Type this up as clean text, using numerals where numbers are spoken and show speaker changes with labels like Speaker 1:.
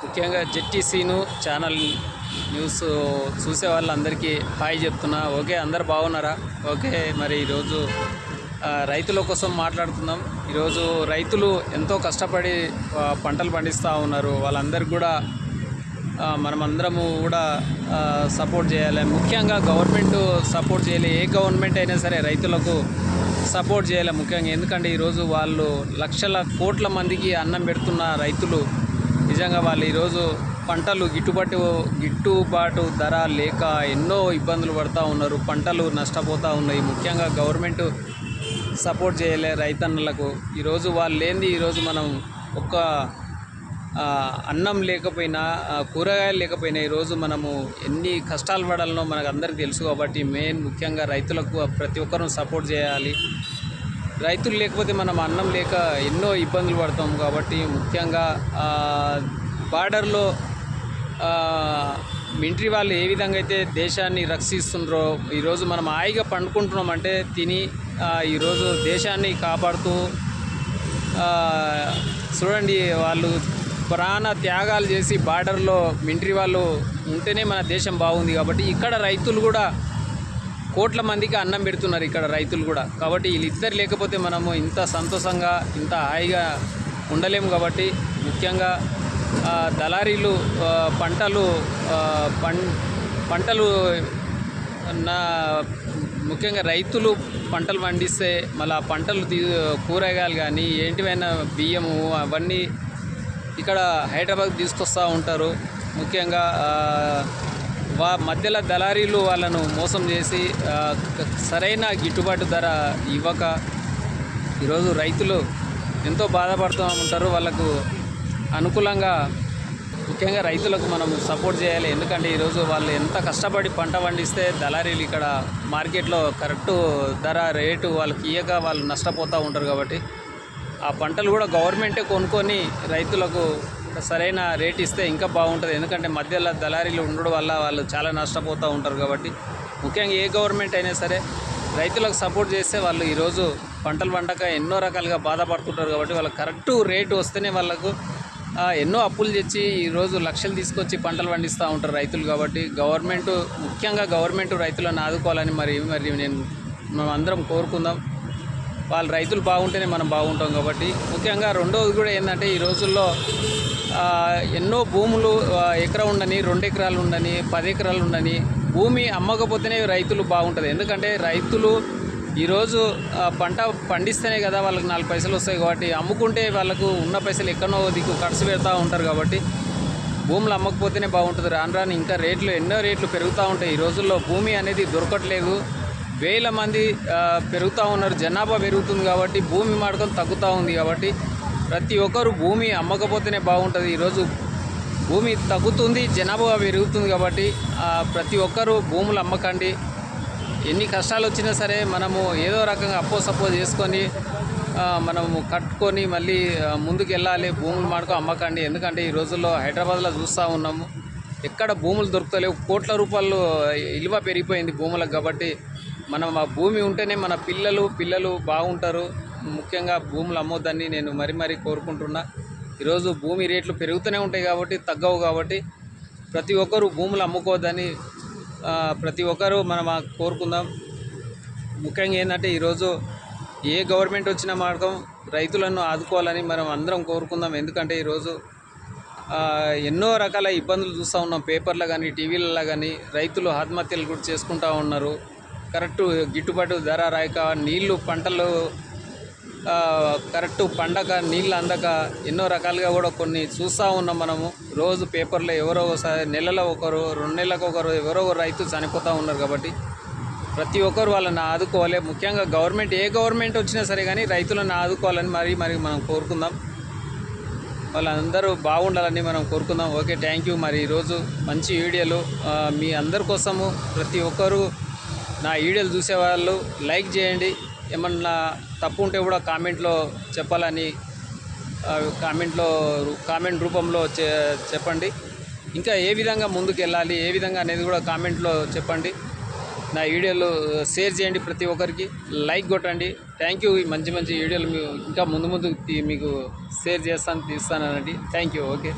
Speaker 1: ముఖ్యంగా జెడ్టీసీను channel news చూసే వాళ్ళందరికీ హాయ్ చెప్తున్నా. ఓకే, అందరు బాగున్నారా? ఓకే, మరి ఈరోజు రైతుల కోసం మాట్లాడుకుందాం. ఈరోజు రైతులు ఎంతో కష్టపడి పంటలు పండిస్తూ ఉన్నారు. వాళ్ళందరికీ కూడా మనమందరము కూడా సపోర్ట్ చేయాలి. ముఖ్యంగా గవర్నమెంట్ సపోర్ట్ చేయాలి. ఏ గవర్నమెంట్ అయినా సరే రైతులకు సపోర్ట్ చేయాలి ముఖ్యంగా. ఎందుకంటే ఈరోజు వాళ్ళు లక్షల కోట్ల మందికి అన్నం పెడుతున్న రైతులు నిజంగా వాళ్ళు ఈరోజు పంటలు గిట్టుబాటు ధర లేక ఎన్నో ఇబ్బందులు పడుతూ ఉన్నారు. పంటలు నష్టపోతూ ఉన్నాయి. ముఖ్యంగా గవర్నమెంట్ సపోర్ట్ చేయలే రైతన్నలకు. ఈరోజు వాళ్ళు లేనిది ఈరోజు మనం ఒక్క అన్నం లేకపోయినా కూరగాయలు లేకపోయినా ఈరోజు మనము ఎన్ని కష్టాలు పడాలనో మనకు అందరికీ తెలుసు. కాబట్టి ముఖ్యంగా రైతులకు ప్రతి ఒక్కరూ సపోర్ట్ చేయాలి. రైతులు లేకపోతే మనం అన్నం లేక ఎన్నో ఇబ్బందులు పడతాం. కాబట్టి ముఖ్యంగా బార్డర్లో మిలిటరీ వాళ్ళు ఏ విధంగా అయితే దేశాన్ని రక్షిస్తుండ్రో ఈరోజు మనం హాయిగా పండుకుంటున్నామంటే తిని ఈరోజు దేశాన్ని కాపాడుతూ చూడండి, వాళ్ళు ప్రాణ త్యాగాలు చేసి బార్డర్లో మిలిటరీ వాళ్ళు ఉంటేనే మన దేశం బాగుంది. కాబట్టి ఇక్కడ రైతులు కూడా కోట్ల మందికి అన్నం పెడుతున్నారు ఇక్కడ రైతులు కూడా. కాబట్టి వీళ్ళిద్దరు లేకపోతే మనము ఇంత సంతోషంగా ఇంత హాయిగా ఉండలేము. కాబట్టి ముఖ్యంగా దళారీలు పంటలు ముఖ్యంగా రైతులు పంటలు పండిస్తే మళ్ళీ ఆ పంటలు కూరగాయలు కానీ ఏంటివైనా బియ్యము అవన్నీ ఇక్కడ హైదరాబాద్ తీసుకొస్తూ ఉంటారు. ముఖ్యంగా మధ్యలో దళారీలు వాళ్ళను మోసం చేసి సరైన గిట్టుబాటు ధర ఇవ్వక ఈరోజు రైతులు ఎంతో బాధపడుతూ ఉంటారు. వాళ్ళకు అనుకూలంగా ముఖ్యంగా రైతులకు మనం సపోర్ట్ చేయాలి. ఎందుకంటే ఈరోజు వాళ్ళు ఎంత కష్టపడి పంట పండిస్తే దళారీలు ఇక్కడ మార్కెట్లో కరెక్టు ధర రేటు వాళ్ళకి ఇయ్యక వాళ్ళు నష్టపోతూ ఉంటారు. కాబట్టి ఆ పంటలు కూడా గవర్నమెంటే కొనుక్కొని రైతులకు సరైన రేట్ ఇస్తే ఇంకా బాగుంటుంది. ఎందుకంటే మధ్యలో దళారీలు ఉండడం వల్ల వాళ్ళు చాలా నష్టపోతూ ఉంటారు. కాబట్టి ముఖ్యంగా ఏ గవర్నమెంట్ అయినా సరే రైతులకు సపోర్ట్ చేస్తే వాళ్ళు ఈరోజు పంటలు పండక ఎన్నో రకాలుగా బాధపడుతుంటారు. కాబట్టి వాళ్ళకి కరెక్టు రేటు వస్తేనే వాళ్ళకు ఎన్నో అప్పులు తెచ్చి ఈరోజు లక్షలు తీసుకొచ్చి పంటలు పండిస్తూ ఉంటారు రైతులు. కాబట్టి ముఖ్యంగా గవర్నమెంట్ రైతులను ఆదుకోవాలని మరి మనం అందరం కోరుకుందాం. వాళ్ళు రైతులు బాగుంటేనే మనం బాగుంటాం. కాబట్టి ముఖ్యంగా రెండోది కూడా ఏంటంటే ఈ రోజుల్లో ఎన్నో భూములు ఎకరా ఉండని, 2 ఎకరాలు ఉండని, 10 ఎకరాలు ఉండని భూమి అమ్మకపోతేనే రైతులు బాగుంటుంది. ఎందుకంటే రైతులు ఈరోజు పంట పండిస్తేనే కదా వాళ్ళకి 4 పైసలు వస్తాయి. కాబట్టి అమ్ముకుంటే వాళ్ళకు ఉన్న పైసలు ఎక్కడో దిక్కు ఖర్చు పెడతా ఉంటారు. కాబట్టి భూములు అమ్మకపోతేనే బాగుంటుంది. రాను ఇంకా ఎన్నో రేట్లు పెరుగుతూ ఉంటాయి. ఈ రోజుల్లో భూమి అనేది దొరకట్లేదు. వేల మంది పెరుగుతూ ఉన్నారు. జనాభా పెరుగుతుంది కాబట్టి భూమి మాడకం తగ్గుతూ ఉంది. కాబట్టి ప్రతి ఒక్కరు భూమి అమ్మకపోతేనే బాగుంటుంది. ఈరోజు భూమి తగ్గుతుంది, జనాభా పెరుగుతుంది. కాబట్టి ప్రతి ఒక్కరూ భూములు అమ్మకండి. ఎన్ని కష్టాలు వచ్చినా సరే మనము ఏదో రకంగా సపో చేసుకొని మనము కట్టుకొని మళ్ళీ ముందుకు వెళ్ళాలి. భూములు మాడకం అమ్మకండి. ఎందుకంటే ఈ రోజుల్లో హైదరాబాద్లో చూస్తూ ఉన్నాము, ఎక్కడ భూములు దొరుకుతలేవు. కోట్ల రూపాయలు విలువ పెరిగిపోయింది భూములకు. కాబట్టి మనం ఆ భూమి ఉంటేనే మన పిల్లలు బాగుంటారు. ముఖ్యంగా భూములు అమ్మొద్దని నేను మరీ కోరుకుంటున్నా. ఈరోజు భూమి రేట్లు పెరుగుతూనే ఉంటాయి కాబట్టి తగ్గవు. కాబట్టి ప్రతి ఒక్కరూ భూములు అమ్ముకోవద్దని ప్రతి ఒక్కరూ మనం కోరుకుందాం. ముఖ్యంగా ఏంటంటే ఈరోజు ఏ గవర్నమెంట్ వచ్చినా మార్గం రైతులను ఆదుకోవాలని మనం అందరం కోరుకుందాం. ఎందుకంటే ఈరోజు ఎన్నో రకాల ఇబ్బందులు చూస్తూ ఉన్నాం. పేపర్లో కానీ టీవీలలో కానీ రైతులు ఆత్మహత్యలు కూడా చేసుకుంటూ ఉన్నారు. కరెక్టు గిట్టుబాటు ధర రాక పంటలు కరెక్టు పండగ నీళ్ళు అందక ఎన్నో రకాలుగా కూడా కొన్ని చూస్తూ ఉన్నాం మనము. రోజు పేపర్లో ఎవరో ఒకసారి నెలలో ఒకరు 2 నెలలకు ఒకరు ఎవరో రైతు చనిపోతూ ఉన్నారు. కాబట్టి ప్రతి ఒక్కరు వాళ్ళని ఆదుకోవాలి. ముఖ్యంగా ఏ గవర్నమెంట్ వచ్చినా సరే కానీ రైతులను ఆదుకోవాలని మరి మనం కోరుకుందాం. వాళ్ళందరూ బాగుండాలని మనం కోరుకుందాం. Okay, thank you. మరి ఈరోజు మంచి వీడియోలు మీ అందరి కోసము ప్రతి ఒక్కరూ నా వీడియోలు చూసేవాళ్ళు లైక్ చేయండి. ఏమన్నా తప్పు ఉంటే కూడా కామెంట్లో చెప్పాలని కామెంట్ రూపంలో చెప్పండి. ఇంకా ఏ విధంగా ముందుకు వెళ్ళాలి ఏ విధంగా అనేది కూడా కామెంట్లో చెప్పండి. నా వీడియోలు షేర్ చేయండి, ప్రతి ఒక్కరికి లైక్ కొట్టండి. Thank you. మంచి వీడియోలు ఇంకా ముందు మీకు షేర్ తీస్తానండి. Thank you. ఓకే.